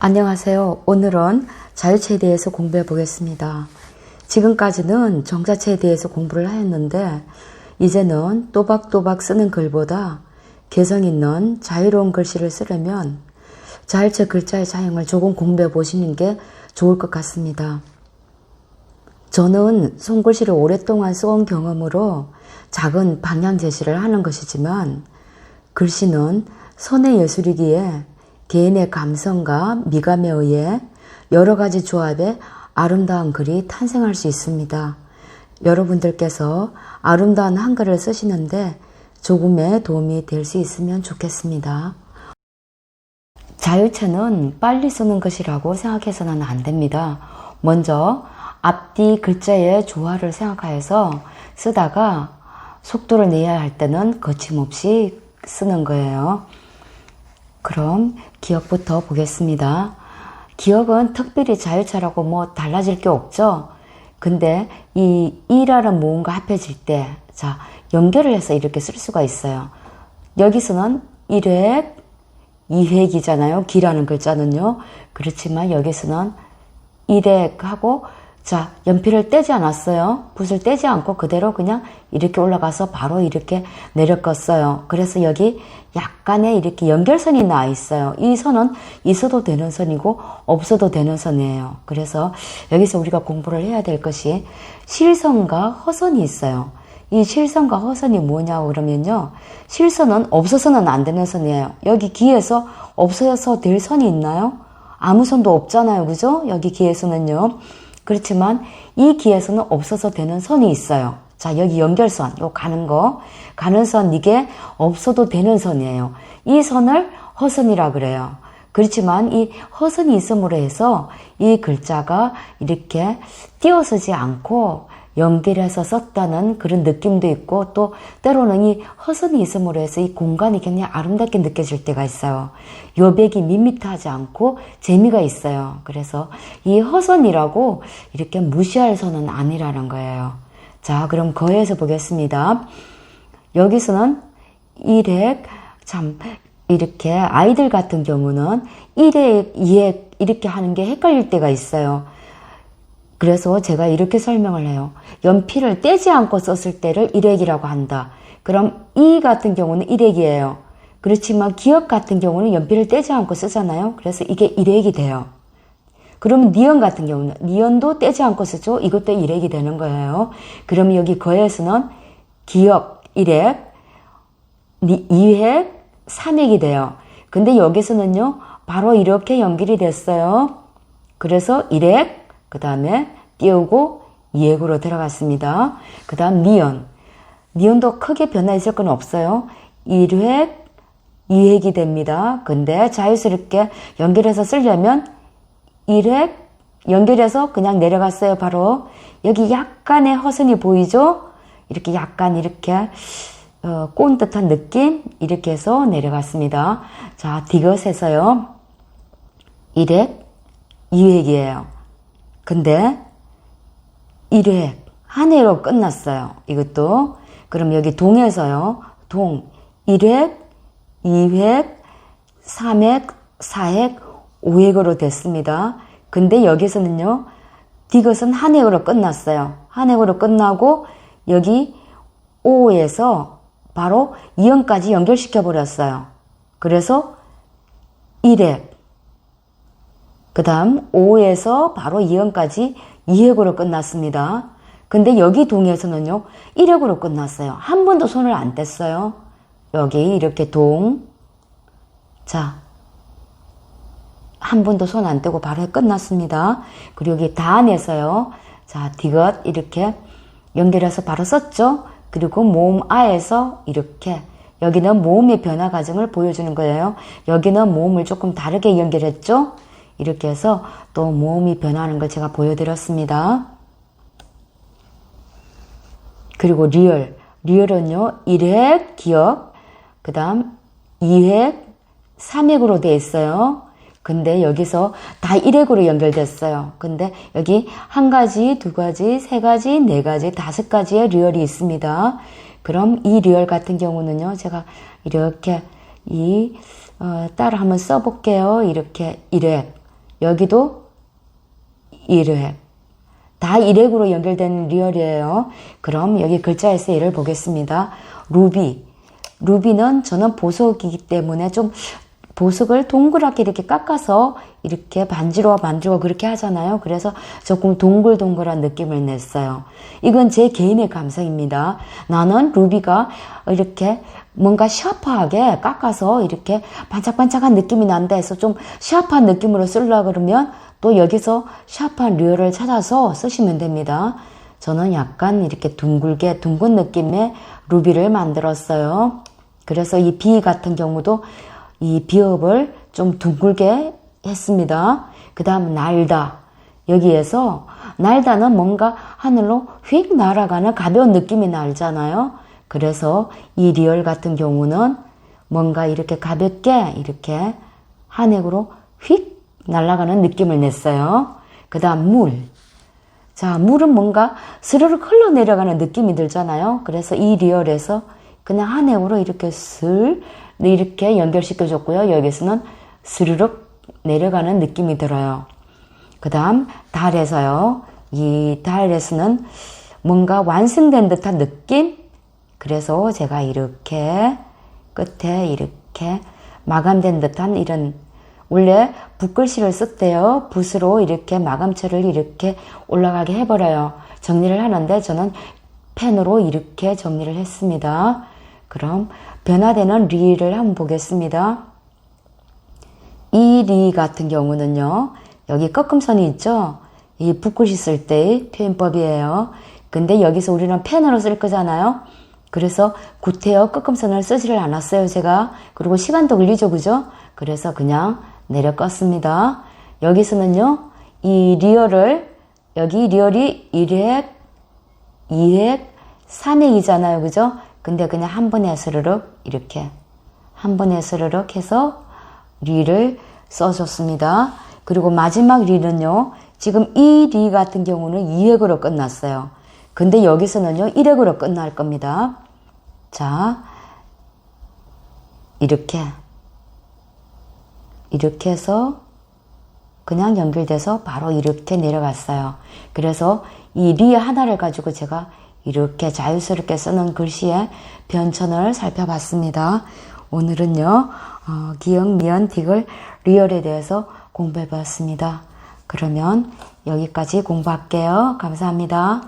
안녕하세요. 오늘은 자유체에 대해서 공부해 보겠습니다. 지금까지는 정자체에 대해서 공부를 하였는데 이제는 또박또박 쓰는 글보다 개성 있는 자유로운 글씨를 쓰려면 자유체 글자의 자형을 조금 공부해 보시는 게 좋을 것 같습니다. 저는 손글씨를 오랫동안 써온 경험으로 작은 방향 제시를 하는 것이지만 글씨는 손의 예술이기에 개인의 감성과 미감에 의해 여러 가지 조합의 아름다운 글이 탄생할 수 있습니다. 여러분들께서 아름다운 한글을 쓰시는데 조금의 도움이 될 수 있으면 좋겠습니다. 자유체는 빨리 쓰는 것이라고 생각해서는 안 됩니다. 먼저 앞뒤 글자의 조화를 생각하여서 쓰다가 속도를 내야 할 때는 거침없이 쓰는 거예요. 그럼 기억부터 보겠습니다. 기억은 특별히 자유체라고 뭐 달라질 게 없죠. 근데 이 이라는 모음과 합해질 때, 자, 연결을 해서 이렇게 쓸 수가 있어요. 여기서는 1획, 2획이잖아요. 기라는 글자는요. 그렇지만 여기서는 1획하고, 자, 연필을 떼지 않았어요. 붓을 떼지 않고 그대로 그냥 이렇게 올라가서 바로 이렇게 내려껐어요. 그래서 여기 약간의 이렇게 연결선이 나 있어요. 이 선은 있어도 되는 선이고 없어도 되는 선이에요. 그래서 여기서 우리가 공부를 해야 될 것이 실선과 허선이 있어요. 이 실선과 허선이 뭐냐고 그러면요. 실선은 없어서는 안 되는 선이에요. 여기 기에서 없어서 될 선이 있나요? 아무 선도 없잖아요. 그죠? 여기 기에서는요. 그렇지만 이 기에서는 없어서 되는 선이 있어요. 자, 여기 연결선, 요 가는 선, 이게 없어도 되는 선이에요. 이 선을 허선이라 그래요. 그렇지만 이 허선이 있음으로 해서 이 글자가 이렇게 띄어서지 않고 연결해서 썼다는 그런 느낌도 있고, 또 때로는 이 허선이 있음으로 해서 이 공간이 굉장히 아름답게 느껴질 때가 있어요. 요백이 밋밋하지 않고 재미가 있어요. 그래서 이 허선이라고 이렇게 무시할 선은 아니라는 거예요. 자, 그럼 거에서 보겠습니다. 여기서는 1획, 참 이렇게 아이들 같은 경우는 1획, 2획 이렇게 하는 게 헷갈릴 때가 있어요. 그래서 제가 이렇게 설명을 해요. 연필을 떼지 않고 썼을 때를 1획이라고 한다. 그럼 이 같은 경우는 1획이에요. 그렇지만 기역 같은 경우는 연필을 떼지 않고 쓰잖아요. 그래서 이게 1획이 돼요. 그러면 니은 같은 경우는 니은도 떼지 않고 쓰죠. 이것도 1획이 되는 거예요. 그러면 여기 거에서는 기역 1획, 2획, 3획이 돼요. 근데 여기서는요. 바로 이렇게 연결이 됐어요. 그래서 1획, 그 다음에 띄우고 2획으로 들어갔습니다. 그 다음 니은. 니은도 크게 변화 있을 건 없어요. 1획, 2획이 됩니다. 근데 자유스럽게 연결해서 쓰려면 1획 연결해서 그냥 내려갔어요. 바로 여기 약간의 허선이 보이죠? 이렇게 약간 이렇게 꼬은 듯한 느낌 이렇게 해서 내려갔습니다. 자, 디귿에서요. 1획, 2획이에요. 근데 1획 한 획으로 끝났어요. 이것도. 그럼 여기 동에서요. 동 1획, 2획, 3획, 4획, 5획으로 됐습니다. 근데 여기서는요. 디귿은 한 획으로 끝났어요. 한 획으로 끝나고 여기 5에서 바로 2연까지 연결시켜 버렸어요. 그래서 1획. 그 다음 5에서 바로 2연까지 2획으로 끝났습니다. 근데 여기 동에서는요. 1획으로 끝났어요. 한 번도 손을 안 뗐어요. 여기 이렇게 동. 자, 한 번도 손 안 떼고 바로 끝났습니다. 그리고 여기 단에서요. 자, 디귿 이렇게 연결해서 바로 썼죠. 그리고 모음 아에서 이렇게 여기는 모음의 변화 과정을 보여주는 거예요. 여기는 모음을 조금 다르게 연결했죠. 이렇게 해서 또 모음이 변하는 걸 제가 보여드렸습니다. 그리고 리을. 리을은요. 1획 기역, 그 다음 2획, 3획으로 되어 있어요. 근데 여기서 다 1획으로 연결됐어요. 근데 여기 한 가지, 두 가지, 세 가지, 네 가지, 다섯 가지의 리을이 있습니다. 그럼 이 리을 같은 경우는요. 제가 이렇게 따라 한번 써볼게요. 이렇게 1획. 여기도 1획. 다 1획으로 연결된 리얼이에요. 그럼 여기 글자에서 예를 보겠습니다. 루비. 루비는 저는 보석이기 때문에 좀 보석을 동그랗게 이렇게 깎아서 이렇게 반지로 만들고 그렇게 하잖아요. 그래서 조금 동글동글한 느낌을 냈어요. 이건 제 개인의 감성입니다. 나는 루비가 이렇게 뭔가 샤프하게 깎아서 이렇게 반짝반짝한 느낌이 난다 해서 좀 샤프한 느낌으로 쓰려고 그러면 또 여기서 샤프한 리얼을 찾아서 쓰시면 됩니다. 저는 약간 이렇게 둥글게 둥근 느낌의 루비를 만들었어요. 그래서 이 비 같은 경우도 이 비읍을 좀 둥글게 했습니다. 그 다음 날다. 여기에서 날다는 뭔가 하늘로 휙 날아가는 가벼운 느낌이 날잖아요. 그래서 이 리얼 같은 경우는 뭔가 이렇게 가볍게 이렇게 하늘으로 휙 날아가는 느낌을 냈어요. 그 다음 물. 자, 물은 뭔가 스르륵 흘러내려가는 느낌이 들잖아요. 그래서 이 리얼에서 그냥 한행으로 이렇게 슬 이렇게 연결시켜줬고요. 여기서는 스르륵 내려가는 느낌이 들어요. 그 다음 달에서요. 이 달에서는 뭔가 완성된 듯한 느낌? 그래서 제가 이렇게 끝에 이렇게 마감된 듯한 이런 원래 붓글씨를 쓸 때요. 붓으로 이렇게 마감체를 이렇게 올라가게 해버려요. 정리를 하는데 저는 펜으로 이렇게 정리를 했습니다. 그럼 변화되는 리를 한번 보겠습니다. 이 리 같은 경우는요. 여기 꺾음선이 있죠. 이 붓글씨 쓸 때의 표현법이에요. 근데 여기서 우리는 펜으로 쓸 거잖아요. 그래서 구태여 꺾음선을 쓰지를 않았어요. 제가. 그리고 시간도 걸리죠. 그죠? 그래서 그냥 내려 껐습니다. 여기서는요. 이 리얼을 여기 리얼이 1획, 2획, 3획이잖아요. 그죠? 근데 그냥 한 번에 스르륵 이렇게 한 번에 스르륵 해서 리를 써줬습니다. 그리고 마지막 리는요. 지금 이 리 같은 경우는 2획으로 끝났어요. 근데 여기서는요. 1획으로 끝날 겁니다. 자, 이렇게 해서 그냥 연결돼서 바로 이렇게 내려갔어요. 그래서 이 리 하나를 가지고 제가 이렇게 자유스럽게 쓰는 글씨의 변천을 살펴봤습니다. 오늘은요. 기역, 미연, 디귿, 리얼에 대해서 공부해봤습니다. 그러면 여기까지 공부할게요. 감사합니다.